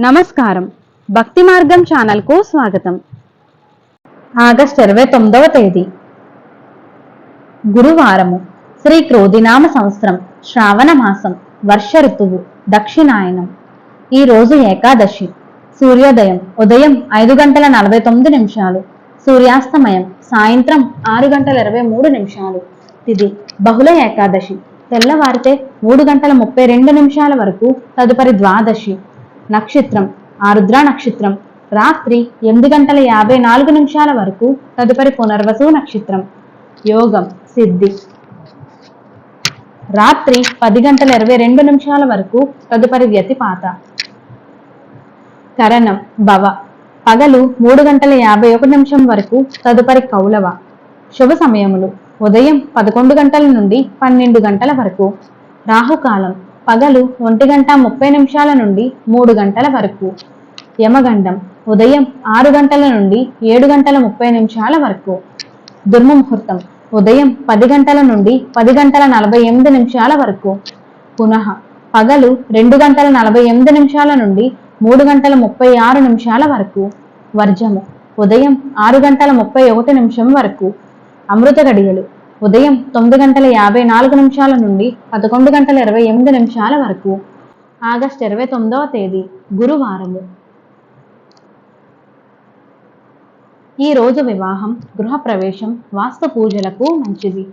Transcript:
నమస్కారం. భక్తి మార్గం ఛానల్కు స్వాగతం. ఆగస్టు 29వ తేదీ గురువారము. శ్రీ క్రోధినామ సంవత్సరం, శ్రావణ మాసం, వర్ష ఋతువు, దక్షిణాయనం. ఈ రోజు ఏకాదశి. సూర్యోదయం ఉదయం 5:49, సూర్యాస్తమయం సాయంత్రం 6:23. తిథి బహుళ ఏకాదశి. తెల్లవారితే 3:32 వరకు, తదుపరి ద్వాదశి. నక్షత్రం ఆరుద్ర నక్షత్రం. రాత్రి 8:54 వరకు, తదుపరి పునర్వసు నక్షత్రం. యోగం సిద్ధి. రాత్రి 10:22 వరకు, తదుపరి వ్యతిపాత. కరణం భవ. పగలు 3:51 వరకు, తదుపరి కౌలవ. శుభ సమయములు ఉదయం 11 నుండి 12 వరకు. రాహుకాలం పగలు 1:30 నుండి 3 వరకు. యమగండం ఉదయం 6 నుండి 7:30 వరకు. దుర్ముహూర్తం ఉదయం 10 నుండి 10:48 వరకు. పునః పగలు 2:48 నుండి 3:36 వరకు. వర్జము ఉదయం 6:31 వరకు. అమృత గడియలు ఉదయం 9:54 నుండి 11:28 వరకు. ఆగస్టు 29వ తేదీ గురువారము. ఈ రోజు వివాహం, గృహ ప్రవేశం, వాస్తు పూజలకు మంచిది.